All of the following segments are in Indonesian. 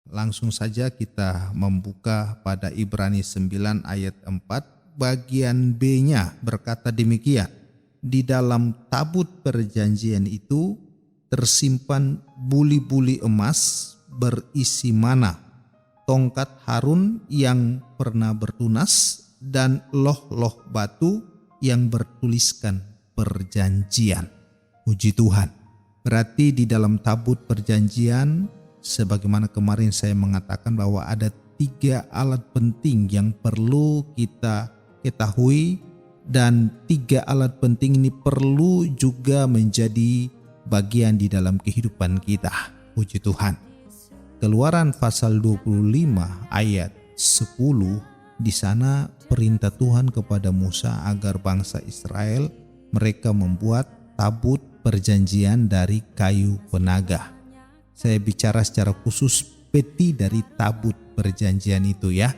Langsung saja kita membuka pada Ibrani 9 ayat 4 bagian B-nya berkata demikian. Di dalam tabut perjanjian itu tersimpan buli-buli emas berisi mana, tongkat Harun yang pernah bertunas, dan loh-loh batu yang bertuliskan perjanjian. Puji Tuhan. Berarti di dalam tabut perjanjian, sebagaimana kemarin saya mengatakan bahwa ada 3 alat penting yang perlu kita ketahui, dan 3 alat penting ini perlu juga menjadi bagian di dalam kehidupan kita. Puji Tuhan. Keluaran pasal 25 ayat 10, di sana perintah Tuhan kepada Musa agar bangsa Israel mereka membuat tabut perjanjian dari kayu penaga. Saya bicara secara khusus peti dari tabut perjanjian itu ya.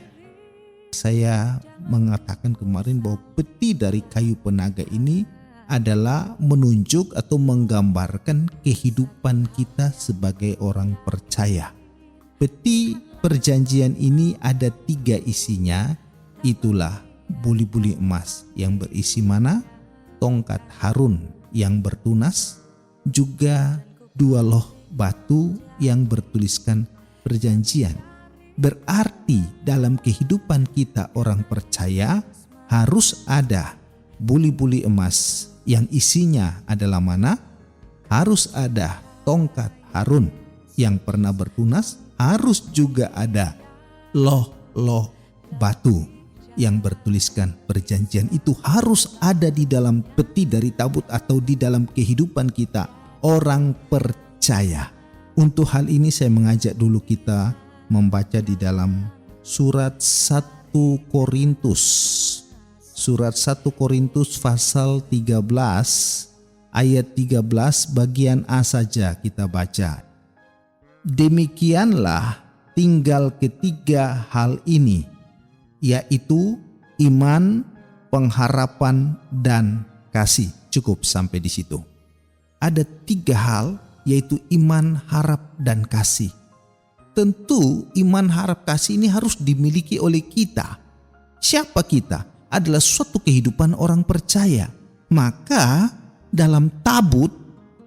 Saya mengatakan kemarin bahwa peti dari kayu penaga ini adalah menunjuk atau menggambarkan kehidupan kita sebagai orang percaya. Peti perjanjian ini ada 3 isinya, itulah buli-buli emas yang berisi mana, tongkat Harun yang bertunas, juga 2 loh batu yang bertuliskan perjanjian. Berarti dalam kehidupan kita orang percaya harus ada buli-buli emas yang isinya adalah mana, harus ada tongkat Harun yang pernah bertunas, harus juga ada loh-loh batu yang bertuliskan perjanjian. Itu harus ada di dalam peti dari tabut atau di dalam kehidupan kita orang percaya. Untuk hal ini saya mengajak dulu kita membaca di dalam surat 1 Korintus. Surat 1 Korintus pasal 13 ayat 13 bagian A saja kita baca. Demikianlah tinggal ketiga hal ini, yaitu iman, pengharapan, dan kasih. Cukup sampai di situ. Ada 3 hal, yaitu iman, harap, dan kasih. Tentu iman, harap, kasih ini harus dimiliki oleh kita. Siapa kita? Adalah suatu kehidupan orang percaya. Maka dalam tabut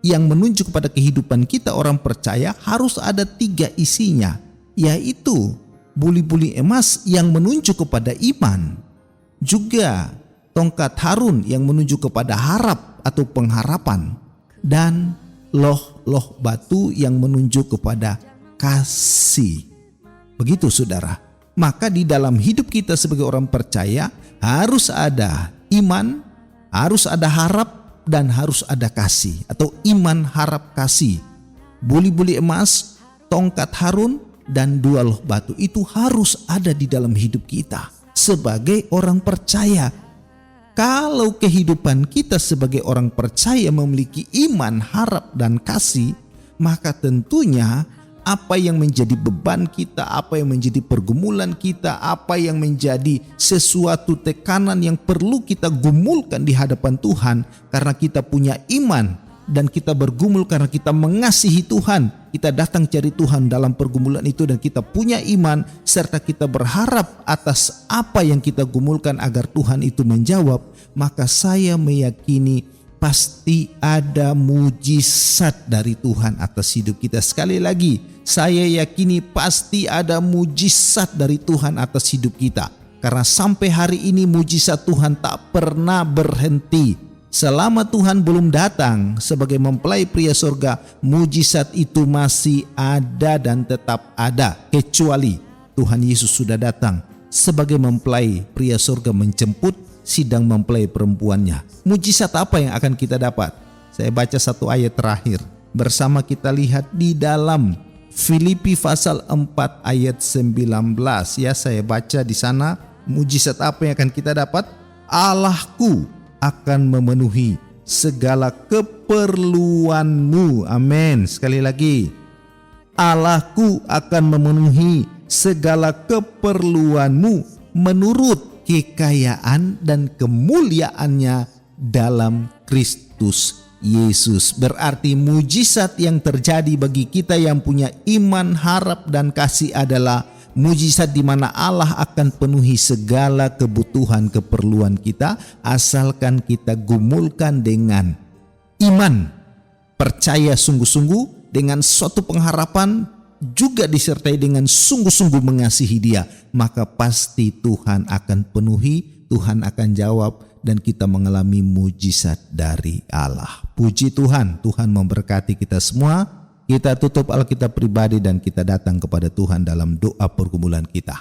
yang menunjuk kepada kehidupan kita orang percaya harus ada 3 isinya, yaitu buli-buli emas yang menunjuk kepada iman, juga tongkat Harun yang menunjuk kepada harap atau pengharapan, dan loh-loh batu yang menunjuk kepada kasih. Begitu saudara. Maka di dalam hidup kita sebagai orang percaya harus ada iman, harus ada harap, dan harus ada kasih atau iman, harap, kasih. Buli-buli emas, tongkat Harun, dan 2 loh batu itu harus ada di dalam hidup kita sebagai orang percaya. Kalau kehidupan kita sebagai orang percaya memiliki iman, harap, dan kasih, maka tentunya apa yang menjadi beban kita, apa yang menjadi pergumulan kita, apa yang menjadi sesuatu tekanan yang perlu kita gumulkan di hadapan Tuhan, karena kita punya iman dan kita bergumul karena kita mengasihi Tuhan. Kita datang cari Tuhan dalam pergumulan itu dan kita punya iman serta kita berharap atas apa yang kita gumulkan agar Tuhan itu menjawab, maka saya meyakini pasti ada mujizat dari Tuhan atas hidup kita. Sekali lagi, saya yakini pasti ada mujizat dari Tuhan atas hidup kita. Karena sampai hari ini mujizat Tuhan tak pernah berhenti. Selama Tuhan belum datang sebagai mempelai pria surga, mujizat itu masih ada dan tetap ada. Kecuali Tuhan Yesus sudah datang sebagai mempelai pria surga menjemput sidang mempelai perempuannya. Mujizat apa yang akan kita dapat? Saya baca 1 ayat terakhir. Bersama kita lihat di dalam Filipi pasal 4 ayat 19. Ya, saya baca di sana. Mujizat apa yang akan kita dapat? Allahku akan memenuhi segala keperluanmu. Amin. Sekali lagi. Allahku akan memenuhi segala keperluanmu menurut kekayaan dan kemuliaannya dalam Kristus Yesus. Berarti mujizat yang terjadi bagi kita yang punya iman, harap, dan kasih adalah mujizat di mana Allah akan penuhi segala kebutuhan keperluan kita asalkan kita gumulkan dengan iman, percaya sungguh-sungguh dengan suatu pengharapan, juga disertai dengan sungguh-sungguh mengasihi Dia, maka pasti Tuhan akan penuhi, Tuhan akan jawab, dan kita mengalami mujizat dari Allah. Puji Tuhan, Tuhan memberkati kita semua. Kita tutup Alkitab pribadi dan kita datang kepada Tuhan dalam doa pergumulan kita.